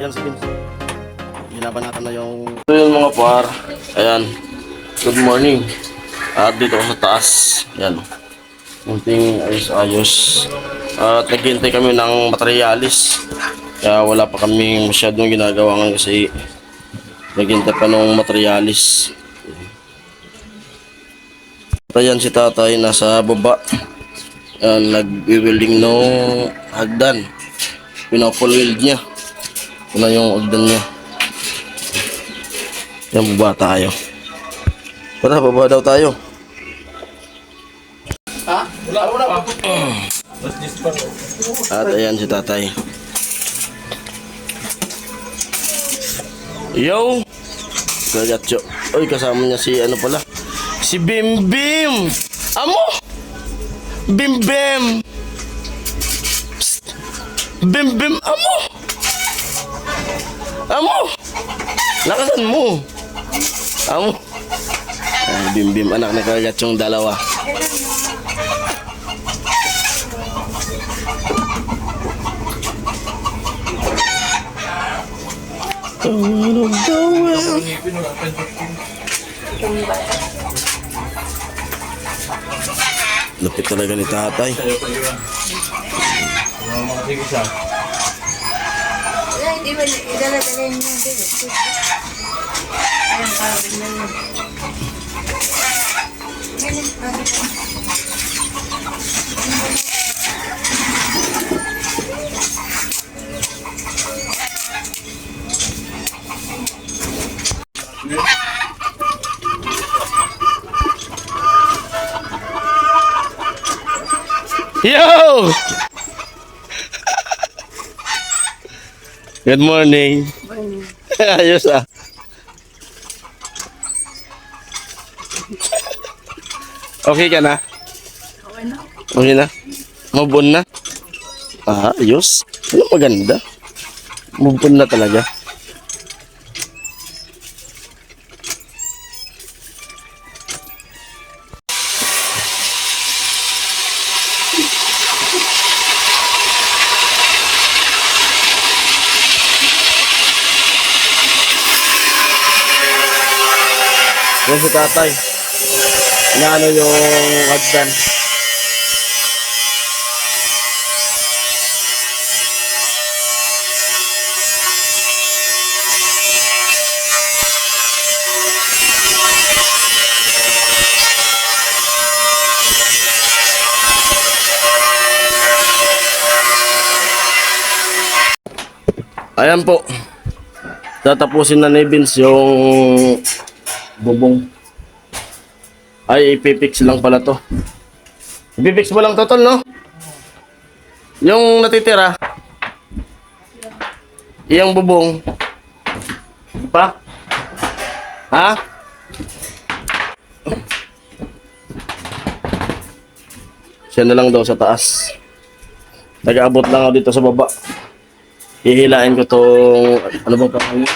Ayan si Vince. Hinaban natin na yung... Ito yun mga par. Ayan. Good morning. At dito ako sa taas. Ayan. Munting ayos-ayos. At naghihintay kami ng materialis. Kaya wala pa kami masyadong ginagawa ngayon kasi naghihintay pa ng materialis. Ayan si tatay nasa baba. Ayan, nag-welding ng hagdan. Pinapol weld niya. Ito na yung hagdan niya. Yan, baba tayo. Tara, baba daw tayo. Ha? Wala pa. At ayan si tatay. Yo! Gagatcho. Uy, kasama niya si ano pala? Si Bim Bim! Amo! Bim Bim! Psst. Bim Bim! Amo! Amo! Lakasan mo! Amo! Ay, Bim Bim, anak na Gagatchong dalawa. Lupit talaga ni tatay. Hindi ba idala-dala niya dito? Ayan, parang na yun. Ganun, parang ito. Yo! Good morning. Ayos ah. Okay ka na? Okay na. Okay na? Move on na? Ah, ayos. Ano maganda? Move on na talaga. Yan si tatay. Inaano yung hagdan. Ayan po. Tatapusin na ni Vince yung bubong. Ay, ipipix lang pala to. Ipipix mo lang to, tol, no? Yung natitira. Iyang bubong. Pa? Ha? Siya na lang daw sa taas. Nag-aabot lang ako dito sa baba. Hihilain ko tong... Ano bang pangalan?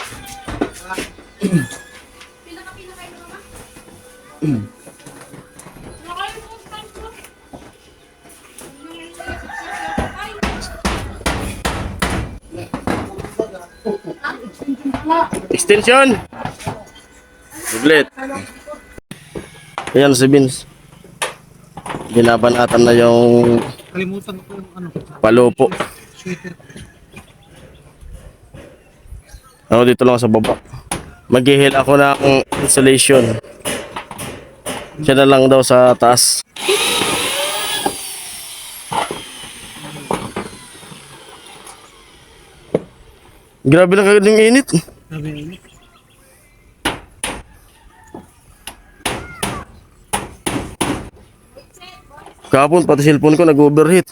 Extension! Biglit. Ayan si Vince. Binabanatan na yung Kalimutan ko yung ano. palupo. Sweater. Ako dito lang sa baba. Maghihil ako ng insulation. Siya na lang daw sa taas. Grabe lang kagad yung init. Sabi niya. Kahapon pati cellphone ko nag-overheat.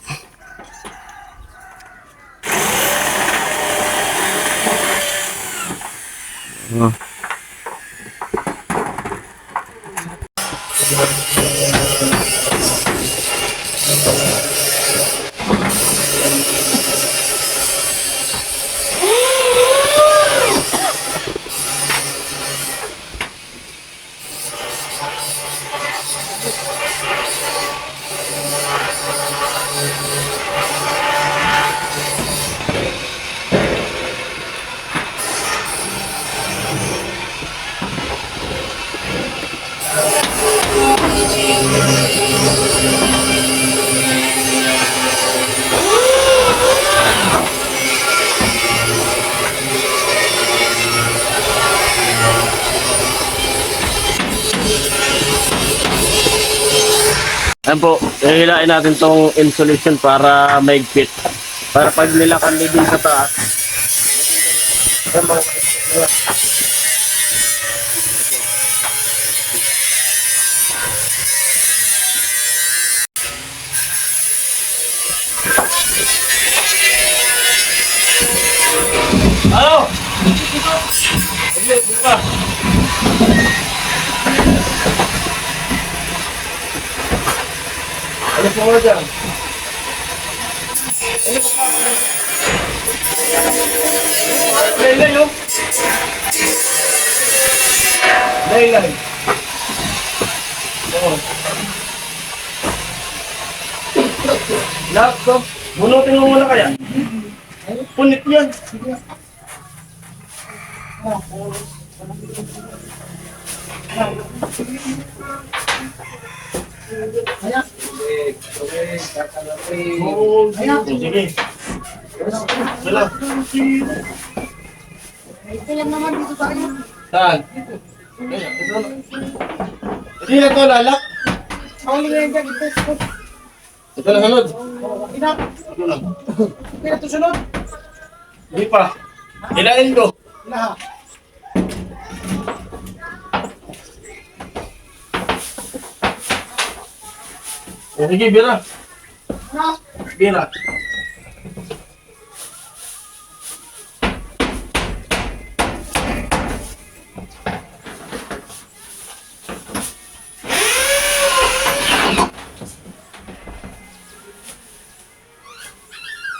Ayan po, hihilain natin tong insulation para maigpit. Para pag nilakan din sa taas. Ayan mga ayan. Ano? Sige, buka. Ano po mo dyan? Laylay, no? Laylay. Oo. Laptop. Bunutin mo muna kaya? Punit yan. Sige. Dala. Ito lang naman dito sa akin. Saan? Hindi na ito lalak. Ako lang yan dyan. Ito na sunod. Inak. Ito lang. Kaya ito sunod. Hindi pa. Ilain ko. Lahat. O sige, bira. Ano? Bira.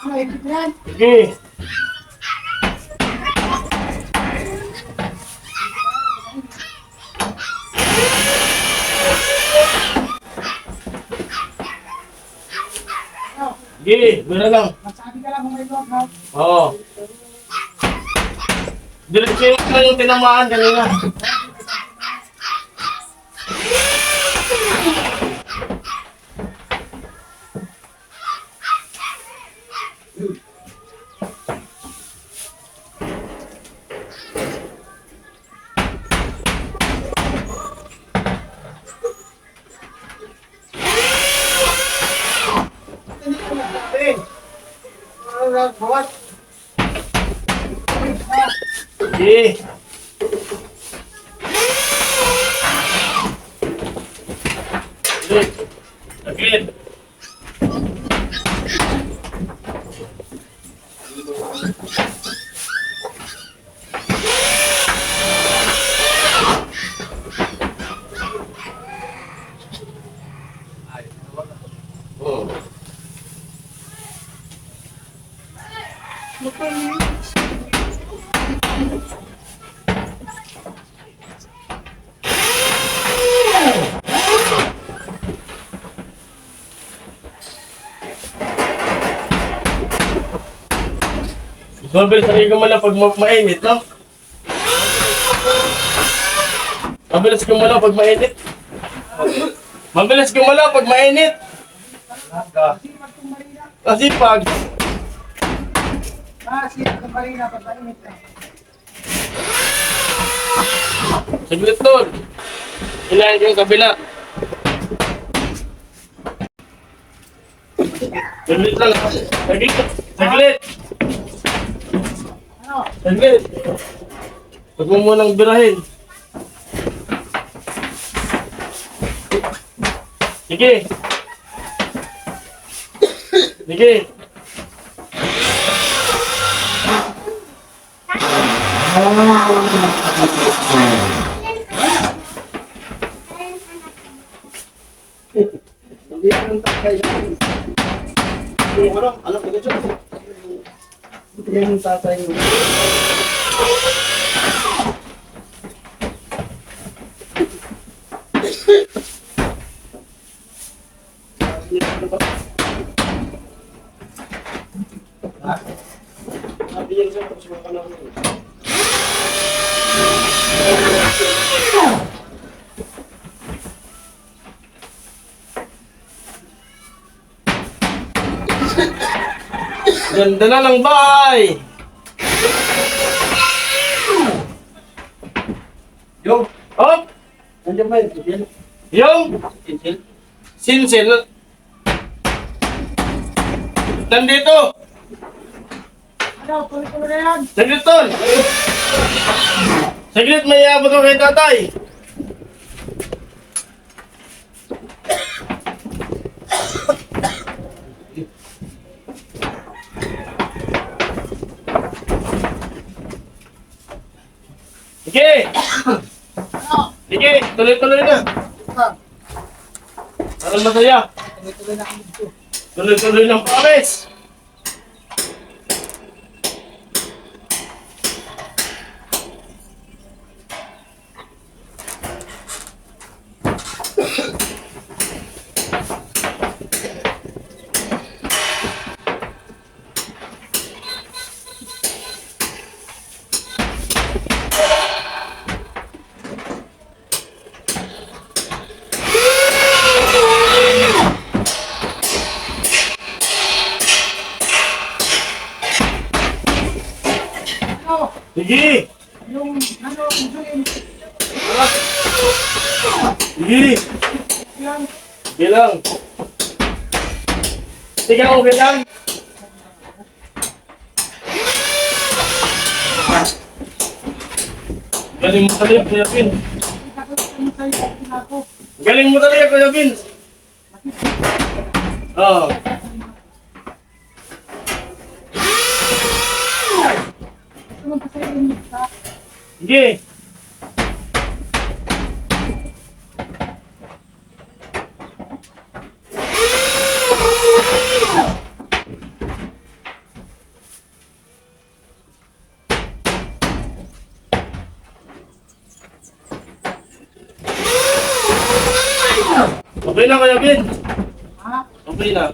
Ano, ikit yan. Sige. Sige, bira lang. Masabi ka lang kung may vlog, ha? Oo. Diretso yung tinamaan kanina. Bawat. Sige. Saglit. Saglit. Oh. Mabilis ang gumalaw pag mainit, no? Mabilis gumalaw pag mainit. Mabilis gumalaw pag mainit. Kasi pag Sino ka pa rin na pagpainit ka? saglit doon. Ilahin ko yung kabila. Saglit lang. Saglit. Saglit. Ano? Saglit. Huwag mo munang birahin. Sige. Sige. Hindi ang tatay namin. Ano ka dyan? Hindi ang tatay mo. Sabi yan sa'yo, tapos mga kanang Ganda na ng bahay! Yung, Oh! nandiyan ba yun? Yung! Titil? Sinsil! Nandito! Ano, tuloy-tuloy na yan. Saglit, tol! Saglit, may iabot ko kay tatay! Sige! Sige, tuloy-tuloy na! Parang masaya! Tuloy-tuloy na kami dito. Tuloy-tuloy ng promise! Ano, Sige! yung, ano, yung, Sige! yan. Sige lang! Sige, okay lang! Galing mo talaga, Kuya Vin. Galing mo talaga, Kuya Vin. Oo. Sige. Okay na, Kuya Vin. Okay na.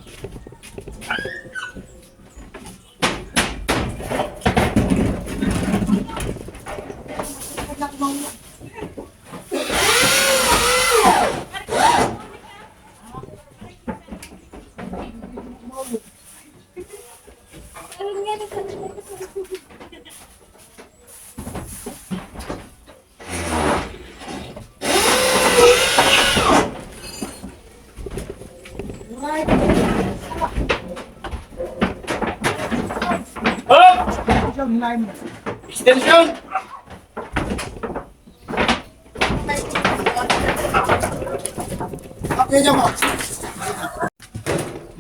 Hop! Extension!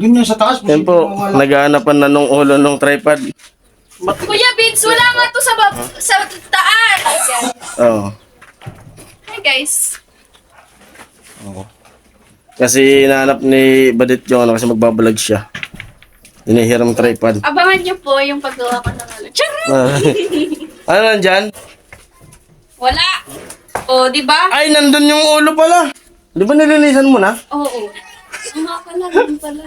Yun yung sa taas. Yan po, naghaanapan na nung ulo ng tripod. Kuya Vince, wala nga to sa taas. Oo. Hi guys. Kasi hinahanap ni Badit yung ano kasi magbabalag siya. Hinihiram tripod. Abangan niyo po yung paggawa ko ng ano. Charot! Ano nandyan? Wala. O, di ba? Ay, nandun yung ulo pala. Di ba nilinisan mo na? Oo. Nga pala, ganun pala.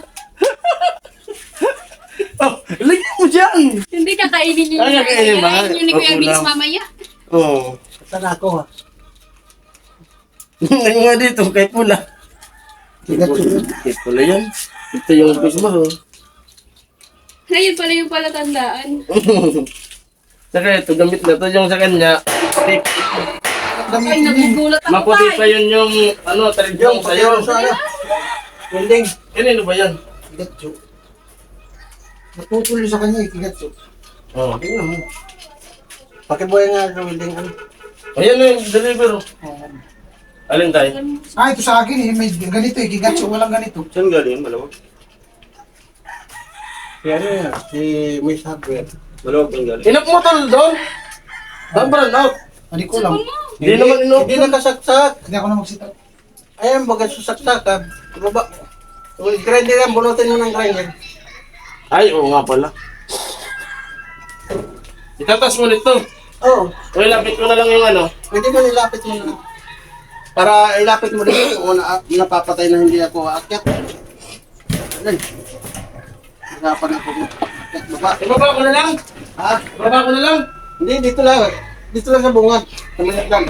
Oh, lagyan mo dyan! Hindi kakainin niyo. Ay, kakainin ba? Kakainin niyo ni Kuya Oo, Vince ulam. mamaya. Oo. Saan ako ha? Ngayon nga dito, kay pula. Kay pula yan. Ito yung face mo, oh. Ngayon pala yung palatandaan. Saka ito, gamit na to yung sa kanya. Ay, nagugulat ako Maputi pa. pa yun yung, ano, talagang sa'yo. Welding. Kanino ba yan? Kigatso. Natutuloy sa kanya eh, kigatso. Oo. Tingnan mo. Pakibuhay nga sa welding ano. Ayan na yung deliver. Alin tayo? Ah, ito sa akin eh. May ganito eh. Kigatso. Walang ganito. Saan galing? Malawag? Kaya ano yan? Si Miss Hardware. Malawag ang galing. Inap mo tol doon? Saan ba run out? Hindi ko lang. Hindi naman inop. Hindi nakasaksak. Hindi ako na magsita. Ayan, baga susaksakan. Baba. Kung grinder yan, bunutin mo ng grinder. Ay, oo nga pala. Itatas mo nito. Oo. O ilapit ko na lang yung ano. Pwede mo nilapit mo na. Para ilapit mo dito kung napapatay na hindi ako aakyat. Ayan. Hirapan ako mo. Akyat baba. Ibaba ko na lang. Ha? Ibaba ko na lang. Hindi, dito lang. Dito lang sa bungad. Sa mayat lang.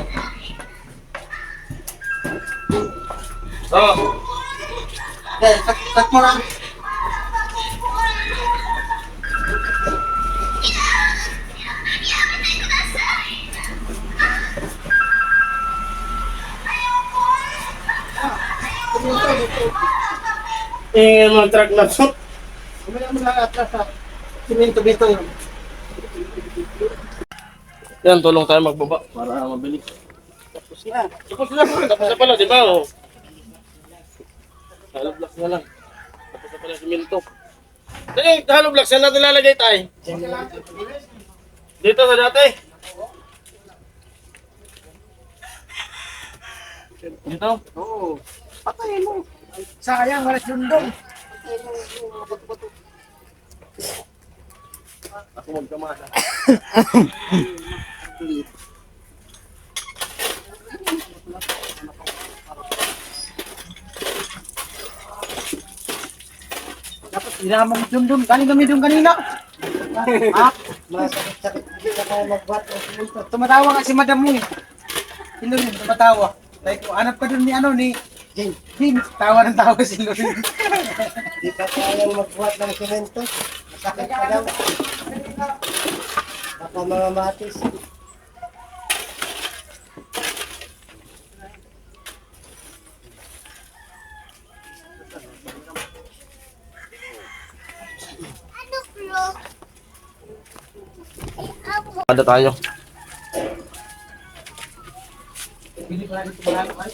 Oo. Okay, sak mo lang. Ingin mo truck na to. Kumaya mo lang atras sa simento dito yun. Yan, tulong tayo magbaba para mabilis. Tapos na. Tapos na pala, di ba? Oh. Hollow blocks na lang. Tapos na pala simento. Dali, hollow blocks, saan natin lalagay tayo? Dito sa dati. Dito? Oo. Sayang, wala sundong. Ako magkamasa. Dapat sinama mo sundong. Galing kami doon kanina. Ha? Masakit-sakit. Hindi ka tayo magbat. Tumatawa nga si madam mo eh. Si Lorin, tumatawa. Like, hanap ka doon ni ano ni James. Tawa ng tawa si Lorin. Di pa kayang magbuhat ng semento. Masakit pa daw. Baka mga matis. Ada tayo. Bili pa rin tumalawa ay.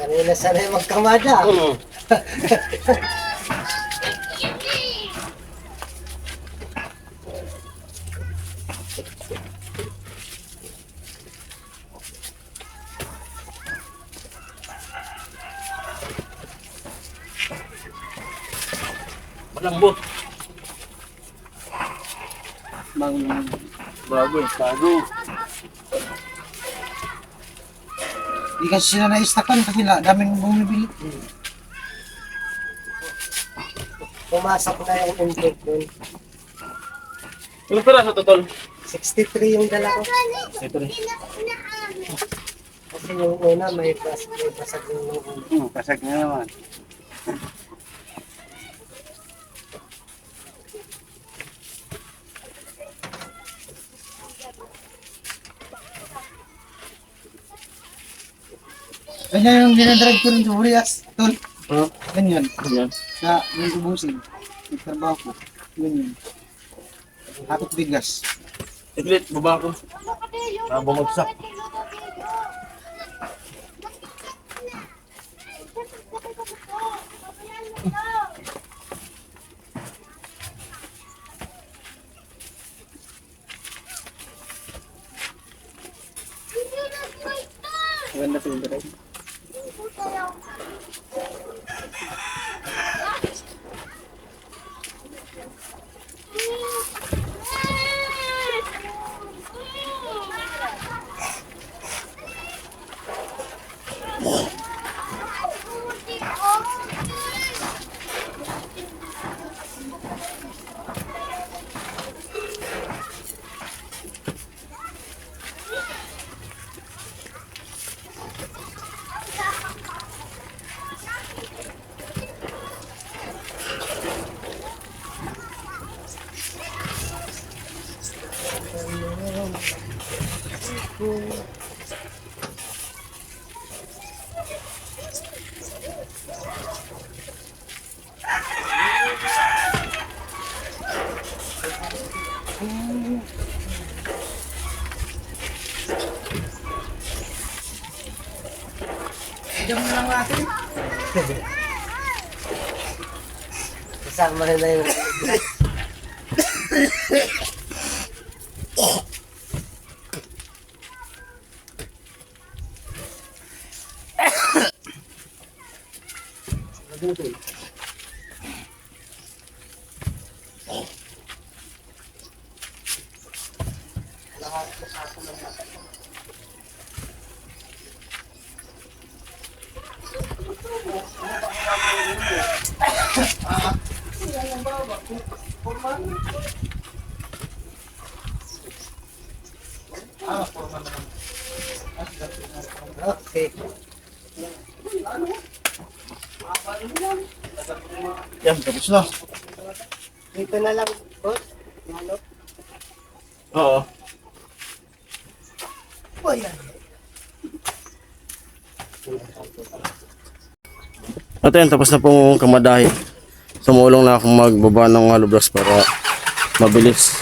Sanay na sanay magkamada. Malambot. Bago eh. Bago. Hindi kasi sila na-stackan kasi daming bumibili. Pumasok na yung intake dun. Ilang piraso to, tol? 63 yung dala ko. Ito rin. Kasi yung una may basag yung ulo. Pasag na naman. Ganyan yung dinadrag ko rin sa Hurias. Tol. Ha? Ganyan. Ayan. Na yung ubusin. Nagtrabaho ko. Ganyan. Hakot bigas. Iglit, baba ko. Bumagsak. Maganda po yung drive. Diyan mo lang natin. Kasama na yung Okay. Yan, tapos na. Dito na lang, boss. Ano? Oo. Oh, yan. At ayun, tapos na pong kamadahi. Sumulong na akong magbaba ng hollow blocks para mabilis.